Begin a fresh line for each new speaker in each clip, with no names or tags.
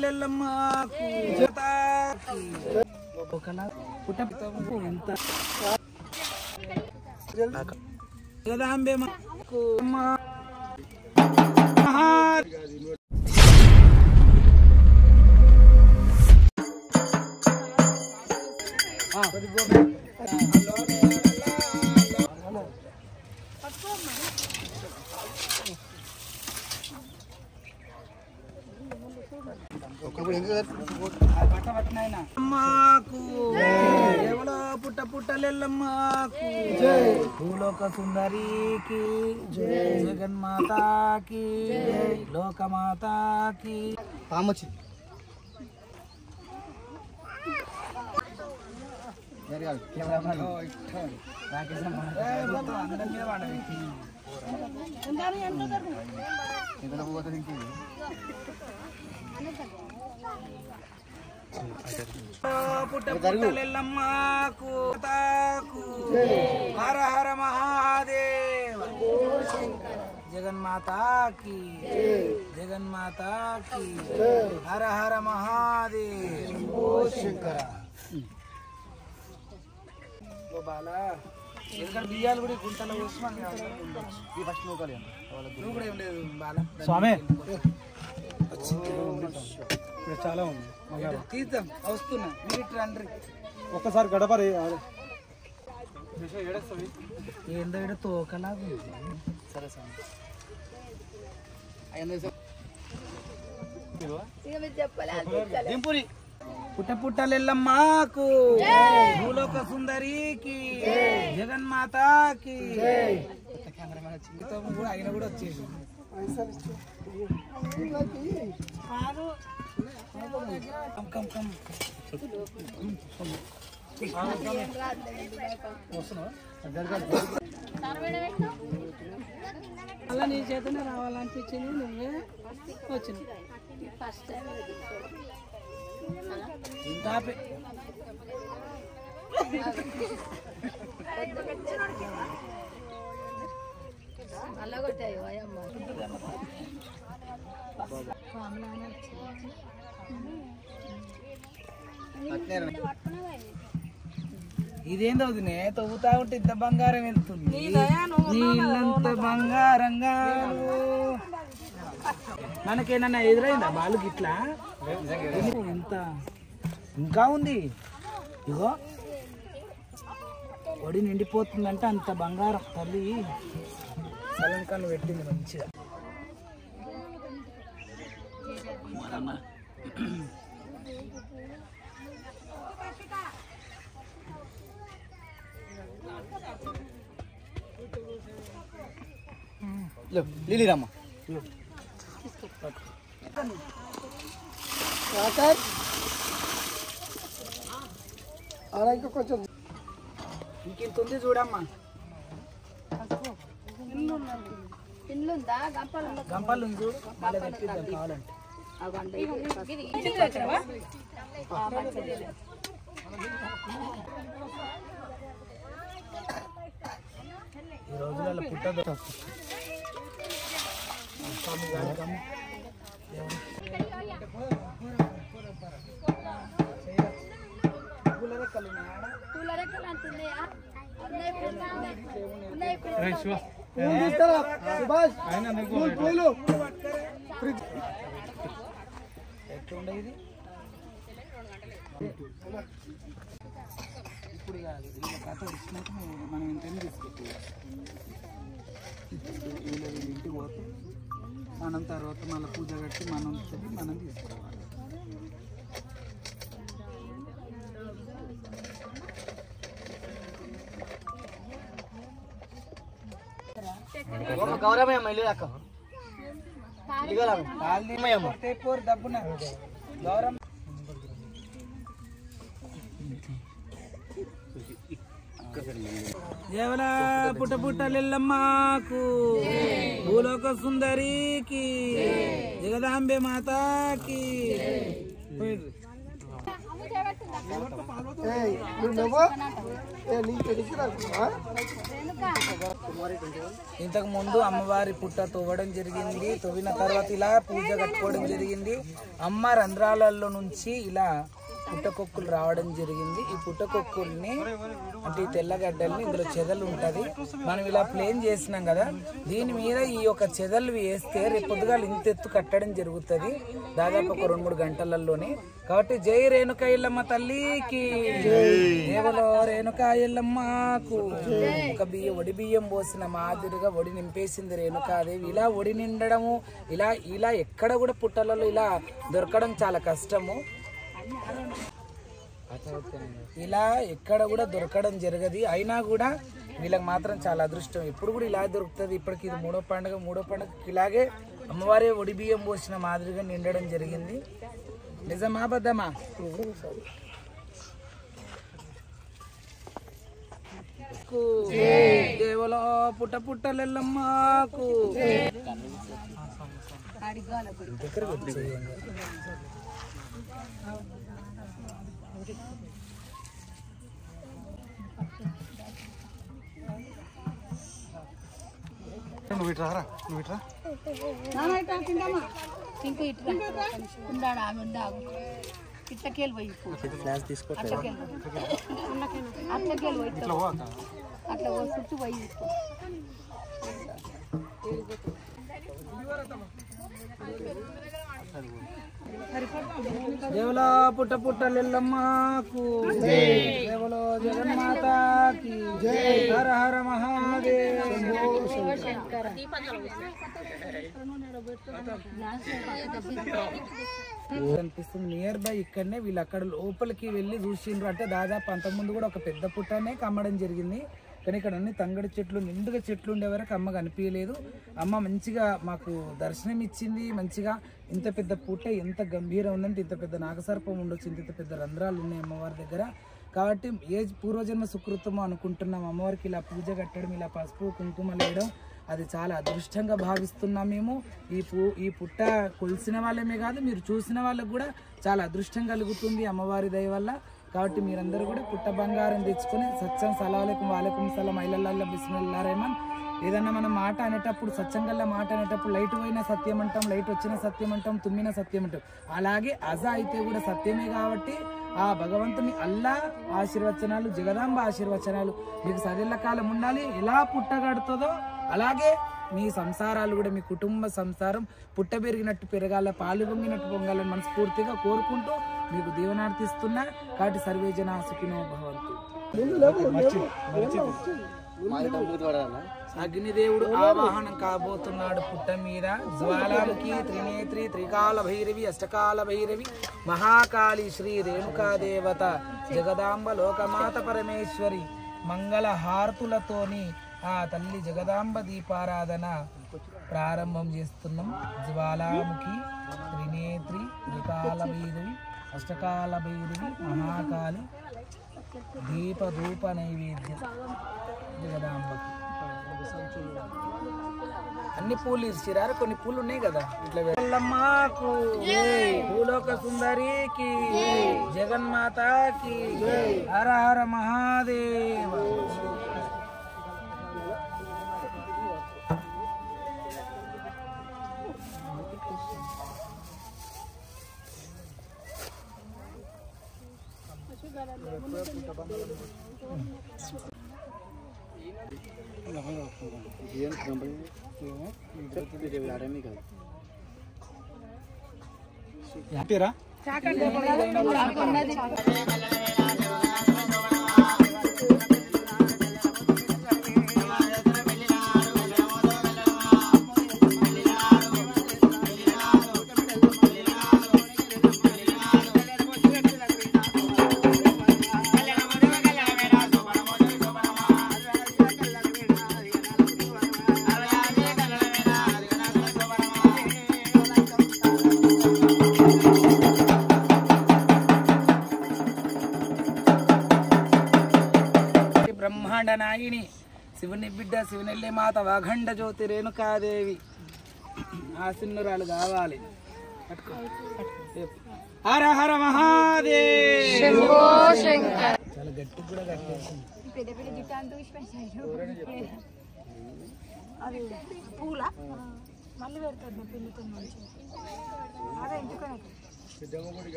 లెల్లమ్మకు పుట్టపు ఎంత జగదాంబే మాకు అమ్మకు ఎవలో పుట్ట పుట్టలెల్లమ్మకు భూలోక సుందరికి జగన్మాతాకి లోకమాతాకి పామొచ్చి పుట్ట పుట్టలెల్లమ్మకు హర హర మహాదేవ జగన్మాతాకి జగన్మాతాకి హర హర మహాదేవ శంకర బాలా ఎందుకంటే బియ్యాలు కూడా గుంటలో పోసి ఫస్ట్ నువ్వు కూడా ఏం లేదు బాలా స్వామి చాలా ఉంది తీర్థం వస్తున్నా మీరు ఇట్లా అండ్రి ఒక్కసారి గడపరి ఏందో ఇక్కడ తోకలాగా సరే స్వామి దింపురి పుట్ట పుట్టలెల్లమ్మకు భూలోక సుందరికి జగన్మాతాకి కూడా ఆయన కూడా వచ్చేసి అలా నీ చేతనే రావాలనిపించింది నువ్వే వచ్చింది ఫస్ట్ టైం ఇదేందో వదినే తవ్వుతా ఉంటే ఇంత బంగారం వెళ్తుంది నీళ్ళంత బంగారంగా మనకేనన్నా ఎదురైందా బాలుకి ఇట్లా ఎంత ఇంకా ఉంది ఇగో ఒడి నిండిపోతుందంటే అంత బంగారం తల్లి సలంకాలు పెట్టింది మంచిగా లీలీరమ్మ అలా ఇంకా కొంచెం ఇంకింత ఉంది చూడమ్మా గంపలు ఉంది చూడు కావాలంటే ఈ రోజులలో పుట్టదు ఎట్లుండే ఇది ఇప్పుడు కాదు కథ వచ్చినాక మనం ఇంటిని తీసుకెళ్ళి ఇంటికి పోతే మనం తర్వాత మళ్ళీ పూజ కట్టి మనం తీసుకోవాలి. గౌరవమ్మ ఇల్లు అక్క డబ్బున గౌరవం దేవరా పుట్ట పుట్టలెల్లమ్మకు భూలోక సుందరికి జగదాంబే మాతాకి ఇంతకు ముందు అమ్మవారి పుట్ట తవ్వడం జరిగింది. తవ్విన తర్వాత ఇలా పూజ కట్టుకోవడం జరిగింది. అమ్మ రంధ్రాలలో నుంచి ఇలా పుట్టకొక్కులు రావడం జరిగింది. ఈ పుట్టకొక్కుల్ని అంటే ఈ తెల్లగడ్డల్ని ఇందులో చెదలు ఉంటుంది. మనం ఇలా ప్లేన్ చేసినాం కదా, దీని మీద ఈ యొక్క చెదలు వేస్తే రేపు పొద్దుగా ఇంత ఎత్తు కట్టడం జరుగుతుంది దాదాపు ఒక 2-3 గంటలలోనే. కాబట్టి జై రేణుకా ఎల్లమ్మ తల్లికి, దేవలో రేణుకా ఎల్లమ్మకు. ఒక ఒడి బియ్యం పోసిన మాదిరిగా ఒడి నింపేసింది రేణుకాదేవి. ఇలా ఒడి నిండడము ఇలా ఎక్కడ కూడా పుట్టలలో ఇలా దొరకడం చాలా కష్టము. ఇలా ఎక్కడ కూడా దొరకడం జరగదు. అయినా కూడా వీళ్ళకి మాత్రం చాలా అదృష్టం. ఎప్పుడు కూడా ఇలా దొరుకుతుంది. ఇప్పటికి ఇది మూడో పండుగకి ఇలాగే అమ్మవారే ఒడి బియ్యం పోసిన మాదిరిగా నిండడం జరిగింది. నిజమా బద్దమా? దేవలో పుట్టలెల్లమ్మకు. దేవలో పుట్టలెల్లమ్మకు, దేవలో జగన్మాతకి, హర హర మహాదేవ్. కనిపిస్తుంది నియర్ బై ఇక్కడనే. వీళ్ళు అక్కడ లోపలికి వెళ్ళి చూసిండ్రు. అంటే దాదాపు అంతకుముందు కూడా ఒక పెద్ద పుట్టనే కమ్మడం జరిగింది. కానీ ఇక్కడ అన్ని తంగడి చెట్లు, నిండుగా చెట్లు ఉండే వరకు అమ్మ కనిపించలేదు. అమ్మ మంచిగా మాకు దర్శనం ఇచ్చింది. మంచిగా ఇంత పెద్ద పుట్ట ఎంత గంభీరం ఉందంటే ఇంత పెద్ద నాగసర్పం ఉండొచ్చు, ఇంత పెద్ద రంధ్రాలు ఉన్నాయి అమ్మవారి దగ్గర. కాబట్టి ఏ పూర్వజన్మ సుకృతమో అనుకుంటున్నాం. అమ్మవారికి ఇలా పూజ కట్టడం, ఇలా పసుపు కుంకుమ వేయడం అది చాలా అదృష్టంగా భావిస్తున్నాం మేము. ఈ పుట్ట కొలిసిన వాళ్ళమే కాదు, మీరు చూసిన వాళ్ళకు కూడా చాలా అదృష్టం కలుగుతుంది అమ్మవారి దయ వల్ల. కాబట్టి మీరందరూ కూడా పుట్ట బంగారం తెచ్చుకొని సత్యం సలాలేకుం వాలేకుం సలాం ఐలల్లా బిస్మిల్లాహిర్ రహమాన్. ఏదన్నా మనం మాట అనేటప్పుడు సత్యంగల్లా మాట అనేటప్పుడు లైట్ పోయిన సత్యం అంటాం, లైట్ వచ్చిన సత్యం అంటాం, తుమ్మిన సత్యం అంటాం. అలాగే అజా అయితే కూడా సత్యమే. కాబట్టి ఆ భగవంతుని అల్లా ఆశీర్వచనాలు, జగదాంబ ఆశీర్వచనాలు మీకు సరిల్ల కాలం ఉండాలి. ఎలా పుట్టగడుతుందో అలాగే మీ సంసారాలు కూడా, మీ కుటుంబ సంసారం పుట్ట పెరిగినట్టు పెరగాల, పాలు పొంగినట్టు పొంగాలని మనస్ఫూర్తిగా కోరుకుంటూ మీకు దీవెనార్థిస్తున్నా. కాబట్టి సర్వే జనా సుఖినో భవంతు. అగ్నిదేవుడు ఆవాహనం కాబోతున్నాడు పుట్ట మీద. జ్వాలాముఖి, త్రినేత్రి, త్రికాల భైరవి, అష్టకాల భైరవి, మహాకాళి, శ్రీ రేణుకాదేవత, జగదాంబ లోకమాత పరమేశ్వరి మంగళ హారతులతోని ఆ తల్లి జగదాంబ దీపారాధన ప్రారంభం చేస్తున్నాం. జ్వాలాముఖి, త్రినేత్రి, త్రికాల భైరవి, అష్టకాల భైరవి, మహాకాళి, దీప ధూప నైవేద్యం జగదాంబకి. అన్ని పూలు ఇచ్చిరారు, కొన్ని పూలు ఉన్నాయి కదా ఇట్లా. వెళ్ళమ్మకు, భూలోక సుందరికి, జగన్మాతకి, హర హర మహాదేవ. బ్రహ్మాండ నాయిని, శివుని బిడ్డ, శివునెల్లే మాత, వాఘండ జ్యోతి రేణుకాదేవి ఆశీనురాలు కావాలి. హర హర మహాదేవ్.
శంభో శంకర్.
చాలా గట్టి కూడా కట్టేసింది.
పెద్ద పెద్ద జుట్టు అంతా అది పూల మళ్ళీ పెడతాడు పిండితో అదే ఇంటికి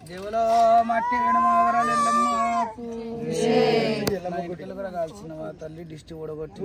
దేవులో మట్టి వెనుమవరాలెల్లమ్మకు ఇటుకలు కూడా కాల్చిన తల్లి దిష్టి ఓడగొట్టి